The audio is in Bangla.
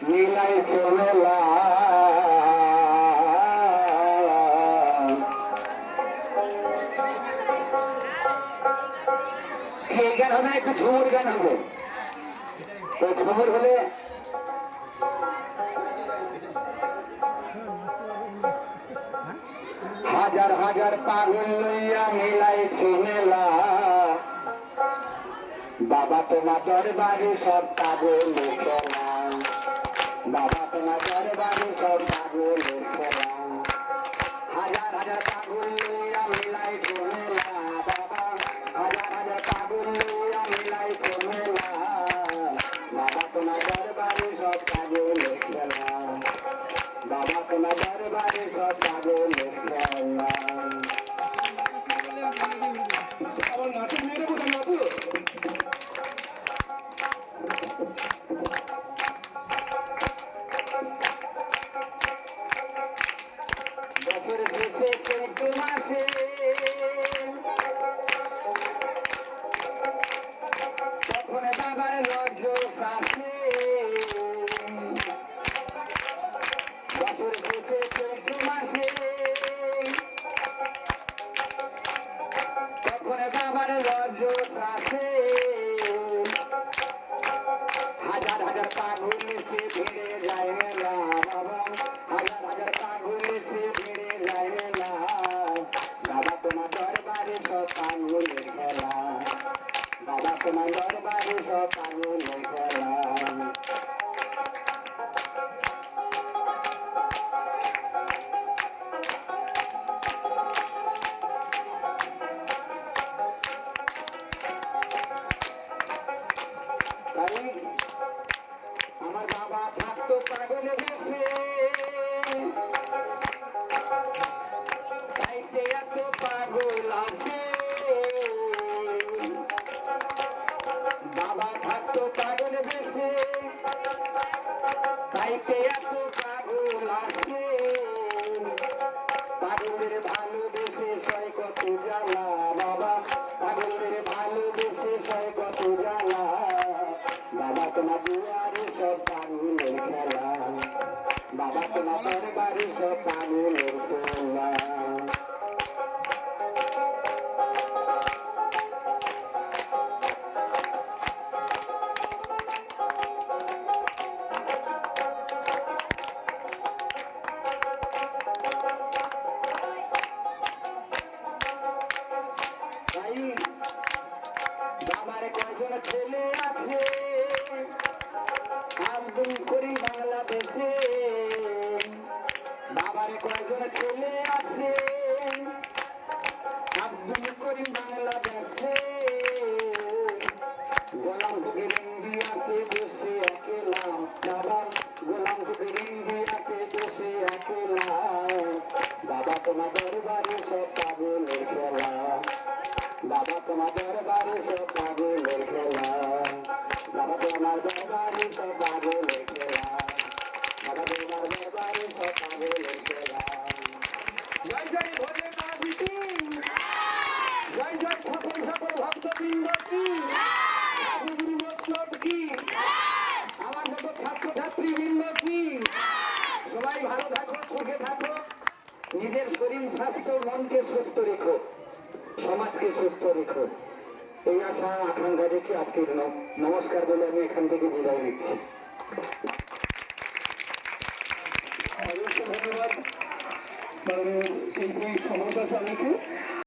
মিলাই সোমেলা এই গান হবে একটু ঝুমুর গান হবে তো ঝুমুর হলে হাজার হাজার পাগল লইয়া মিলাইছি মেলা বাবা তোমার দরবারে সব পাগল খেলা বাবা তোমার দরবারে সব পাগল খেলা হাজার হাজার পাগল লইয়া মিলাইছি মেলা বাবা হাজার হাজার পাগল লইয়া মিলাইছি মেলা বাবা তোমার দরবারে সব পাগল খেলা বাবা তোমার দরবারে সব পাগল খেলা আমার নাটক মেরে বোঝা নাটক বছর শেষে চৈত্র মাসে তখন বাবার লজ্জ শাসে বছর শেষে চৈত্র মাসে তখন বাবার লজ্জ শাসে হাজার হাজার পাগল সে ভিড়ে যায় মেলা বাবা হাজার হাজার পাগল সে ভিড়ে যায় মেলা বাবা তোমার দরবারে সব পাগলের খেলা বাবা তোমার দরবারে সব পাগলের খেলা আমার বাবা থাকতো পাগলে বসে তাইতে এত পাগল আছে বাবা থাকতো পাগলে বসে তাইতে এত পাগল আছে পাগলের ভালোবেসে সয় কত জ্বালা বাবা পাগলের ভালোবেসে সয় কত জ্বালা বাবা তোমার দুয়ারে সব পাগলের খেলা বাবা তোমার দরবারে সব পাগলের খেলা বাবার কয়জন ছেলে আছে আলবম করি বাংলাদেশে বাবার কয়জন ছেলে আছে আব্দুল করিম বাংলাদেশে গোলাম ফকির ইন্ডিয়াতে বসে একলা বাবা গোলাম ফকির ইন্ডিয়াতে বসে একলা বাবা তোমার দরবারে সব পাগলের খেলা বাবা তোমার দরবারে সব পাগলের খেলা বাবা তোমার দরবারে সব পাগলের খেলা বাবা তোমার দরবারে সব পাগলের খেলা জয় জয় ভোলে কাজী কি জয় জয় সকল সকল ভক্তবৃন্দ কি গুরু বৈষ্ণব কি আমার মতো ছাত্রছাত্রীবৃন্দ কি সবাই ভালো থাকো সুখে থাকো নিজের শরীর স্বাস্থ্য মনকে সুস্থ রেখো সমাজকে সুস্থ রেখো এই আশা আকাঙ্ক্ষা রেখে আজকে নমস্কার বলে আমি এখান থেকে বিদায় নিচ্ছি ধন্যবাদ শিল্পী সমতা স্বামীকে।